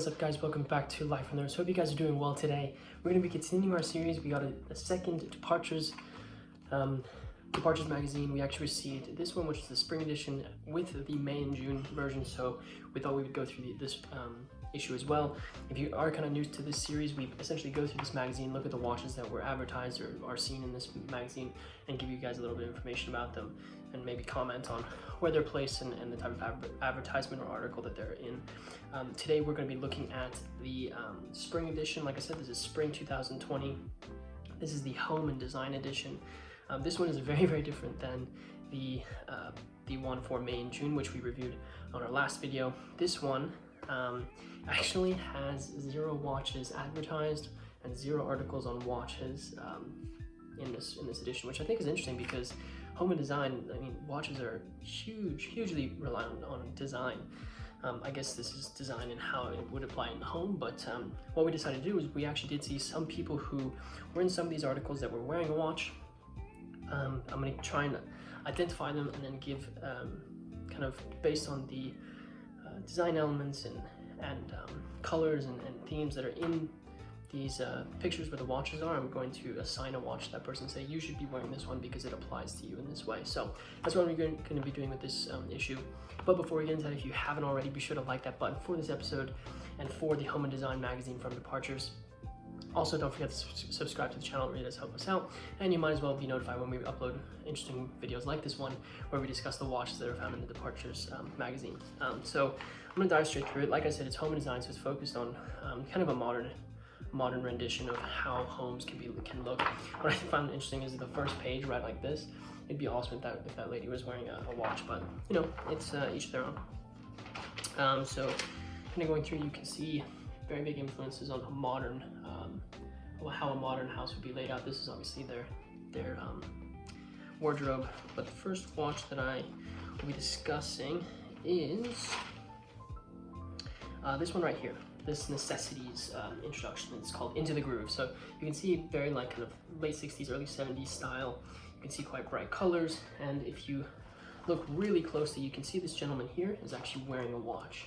What's up, guys? Welcome back to Life from Nerds. Hope you guys are doing well today. We're going to be continuing our series. We got a second Departures magazine. We actually received this one, which is the spring edition with the May and June version, so we thought we would go through this issue as well. If you are kind of new to this series, we essentially go through this magazine, look at the watches that were advertised or are seen in this magazine, and give you guys a little bit of information about them, and maybe comment on where they're placed and the type of advertisement or article that they're in. Today we're going to be looking at the spring edition. Like I said, this is spring 2020. This is the home and design edition. This one is very, very different than the one for May and June, which we reviewed on our last video. This one actually has 0 watches advertised and 0 articles on watches in this edition, which I think is interesting because home and design, I mean, watches are hugely reliant on design. I guess this is design and how it would apply in the home, but what we decided to do is we actually did see some people who were in some of these articles that were wearing a watch. I'm going to try and identify them and then give kind of based on the design elements and colors and themes that are in these pictures where the watches are. I'm going to assign a watch to that person and say you should be wearing this one because it applies to you in this way. So that's what we're going to be doing with this issue. But before we get into that, if you haven't already, be sure to like that button for this episode and for the Home and Design magazine from Departures. Also, don't forget to subscribe to the channel. It really does help us out, and you might as well be notified when we upload interesting videos like this one where we discuss the watches that are found in the Departures magazine. So I'm going to dive straight through it. Like I said, it's home and design, so it's focused on kind of a modern rendition of how homes can look. What I found interesting is the first page, right like this. It'd be awesome if that lady was wearing a watch, but you know, it's each their own. So kind of going through, you can see very big influences on a modern, how a modern house would be laid out. This is obviously their wardrobe, but the first watch that I will be discussing is this one right here. This Necessities introduction. It's called Into the Groove. So you can see very like kind of late 60s, early 70s style. You can see quite bright colors, and if you look really closely, you can see this gentleman here is actually wearing a watch.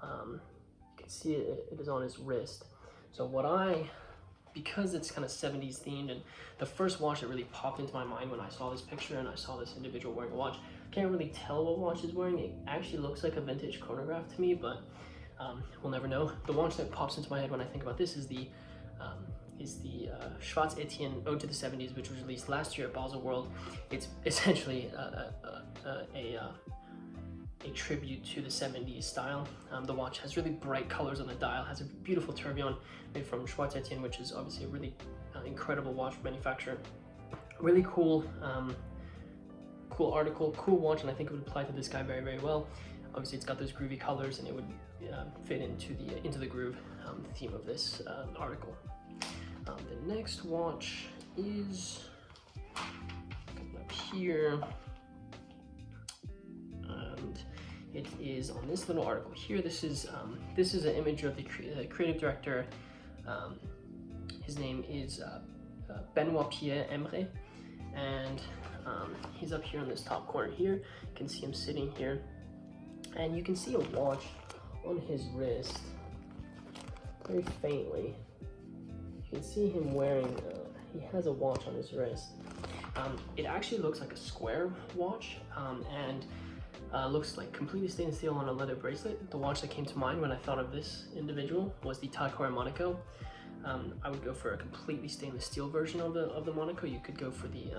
You can see it is on his wrist. So because it's kind of 70s themed, and the first watch that really popped into my mind when I saw this picture and I saw this individual wearing a watch, I can't really tell what watch he's wearing. It actually looks like a vintage chronograph to me, but we'll never know. The watch that pops into my head when I think about this is the Schwarz Etienne Ode to the 70s, which was released last year at Basel World. It's essentially a tribute to the 70s style. The watch has really bright colors on the dial, has a beautiful tourbillon made from Schwarz Etienne, which is obviously a really incredible watch manufacturer. Really cool article, cool watch, and I think it would apply to this guy very, very well. Obviously, it's got those groovy colors, and it would fit into the groove theme of this article. The next watch is up here, and it is on this little article here. This is an image of the creative director. His name is Benoit Pierre Emre, and he's up here in this top corner here. You can see him sitting here, and you can see a watch on his wrist very faintly. You can see him wearing, he has a watch on his wrist. It actually looks like a square watch, and looks like completely stainless steel on a leather bracelet. The watch that came to mind when I thought of this individual was the Tag Heuer Monaco. I would go for a completely stainless steel version of the Monaco. You could go for the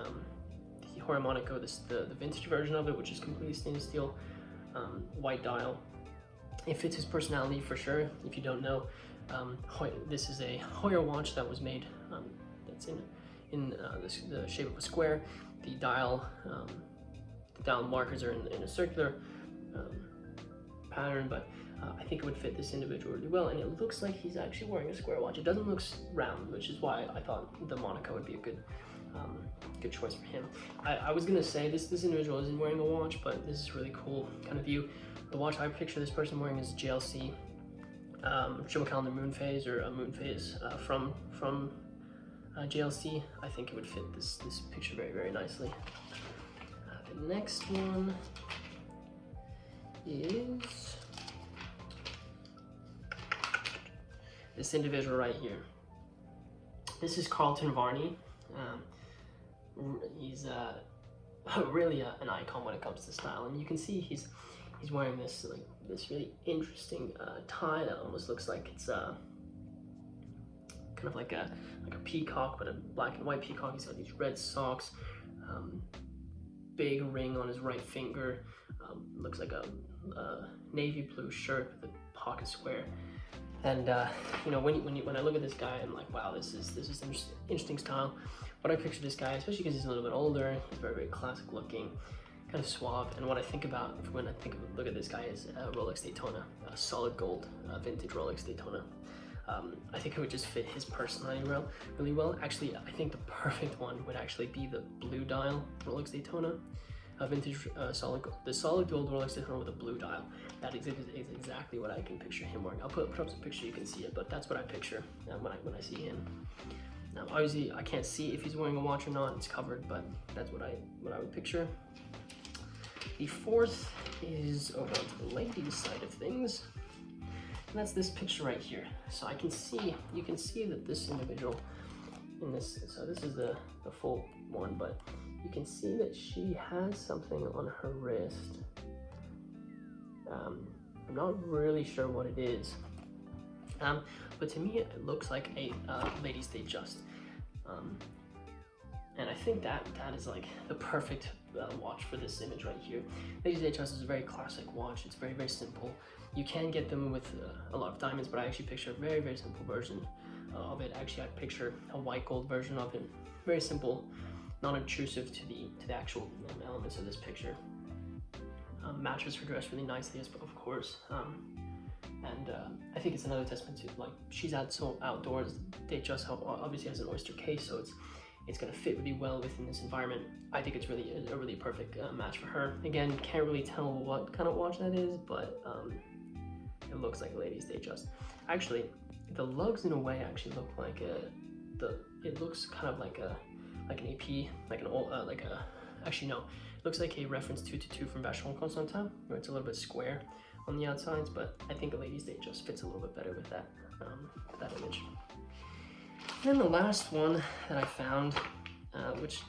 Heuer Monaco, the vintage version of it, which is completely stainless steel, white dial. It fits his personality for sure. If you don't know, this is a Heuer watch that was made, that's in the shape of a square. The dial markers are in a circular pattern, but I think it would fit this individual really well, and it looks like he's actually wearing a square watch. It doesn't look round, which is why I thought the Monaco would be a good choice for him. I was gonna say this individual isn't wearing a watch, but this is really cool kind of view. The watch I picture this person wearing is JLC, Triple Calendar Moon Phase, or a Moon Phase from JLC. I think it would fit this picture very, very nicely. The next one is this individual right here. This is Carlton Varney. He's really an icon when it comes to style, and you can see he's wearing this really interesting tie that almost looks like it's kind of like a peacock, but a black and white peacock. He's got these red socks, big ring on his right finger, looks like a navy blue shirt with a pocket square. And you know, when I look at this guy, I'm like, wow, this is interesting style. What I picture this guy, especially because he's a little bit older, he's very classic looking, kind of suave. And what I think about when I look at this guy is Rolex Daytona, a solid gold vintage Rolex Daytona. I think it would just fit his personality really well. Actually, I think the perfect one would actually be the blue dial Rolex Daytona, vintage the solid gold Rolex Daytona with a blue dial. That is exactly what I can picture him wearing. I'll put up some picture, you can see it, but that's what I picture when I see him. Now, obviously, I can't see if he's wearing a watch or not; it's covered, but that's what I would picture. The fourth is over to the ladies' side of things. And that's this picture right here. So you can see that this individual in this, so this is the full one, but you can see that she has something on her wrist. I'm not really sure what it is. But to me it looks like a ladies' Datejust. And I think that is like the perfect watch for this image right here. Ladies' Datejust is a very classic watch. It's very simple. You can get them with a lot of diamonds, but I actually picture a very simple version of it. Actually, I picture a white gold version of it. Very simple, not intrusive to the actual elements of this picture. Matches her dress really nicely, of course. And I think it's another testament to, like, she's outdoors. Datejust obviously has an oyster case, so it's gonna fit really well within this environment. I think it's a really perfect match for her. Again, can't really tell what kind of watch that is, but it looks like a ladies' Datejust. Actually, the lugs in a way actually look like it looks kind of like an AP, like an old actually no, it looks like a reference 222 from Vacheron Constantin, where it's a little bit square on the outsides, but I think a ladies' Datejust fits a little bit better with that image. And then the last one that I found, which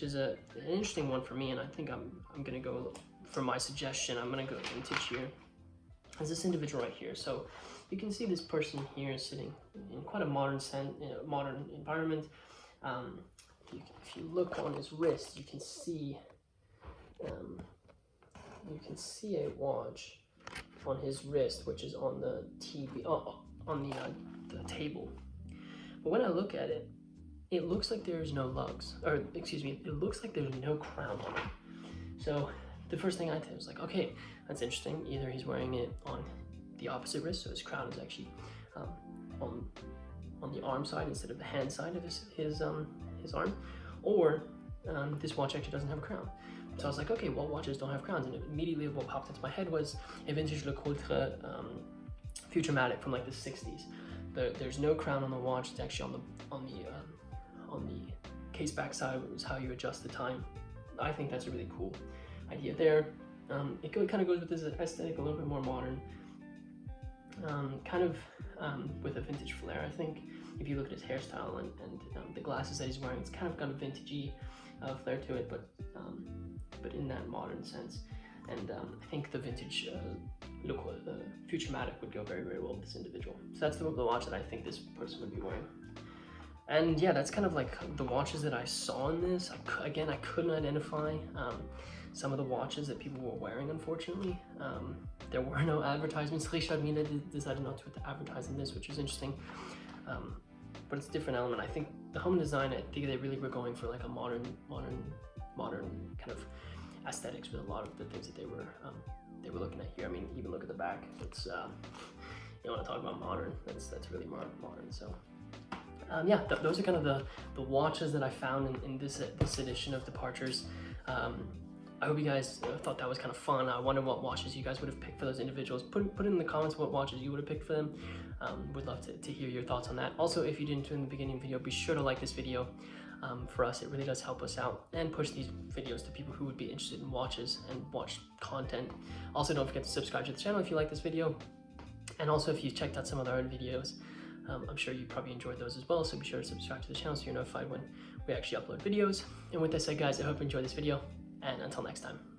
is an interesting one for me, and I think I'm gonna go for my suggestion. I'm gonna go vintage here. Is this individual right here? So you can see this person here is sitting in quite a modern environment. If you look on his wrist, you can see a watch on his wrist, which is on the TV, on the table. But when I look at it, it looks like there's no lugs, or excuse me, it looks like there's no crown on it. So the first thing I did was like, okay, that's interesting. Either he's wearing it on the opposite wrist, so his crown is actually on the arm side instead of the hand side of his arm, or this watch actually doesn't have a crown. So I was like, okay, well, watches don't have crowns, and immediately what popped into my head was a vintage Le Coultre Futurematic from like the 60s. There's no crown on the watch. It's actually on the case back side, which is how you adjust the time. I think that's a really cool idea there. It kind of goes with this aesthetic, a little bit more modern, kind of with a vintage flair. I think if you look at his hairstyle and the glasses that he's wearing, it's kind of got a vintagey flair to it, but in that modern sense. And I think the vintage Futurematic would go very well with this individual. So that's the watch that I think this person would be wearing. And yeah, that's kind of like the watches that I saw in this. Again, I couldn't identify some of the watches that people were wearing, unfortunately. There were no advertisements. Richard Mille decided not to advertise in this, which is interesting. But it's a different element. I think the home design, I think they really were going for like a modern kind of aesthetics with a lot of the things that they were looking at here. I mean, even look at the back. It's you want to talk about modern. That's really modern. So yeah, those are kind of the watches that I found in this edition of Departures. I hope you guys thought that was kind of fun. I wonder what watches you guys would have picked for those individuals. Put in the comments what watches you would have picked for them. Would love to hear your thoughts on that. Also, if you didn't in the beginning video, be sure to like this video. For us, it really does help us out and push these videos to people who would be interested in watches and watch content. Also, don't forget to subscribe to the channel if you like this video. And also, if you've checked out some of the other videos, I'm sure you probably enjoyed those as well, so be sure to subscribe to the channel so you're notified when we actually upload videos. And with that said, guys, I hope you enjoyed this video, and until next time.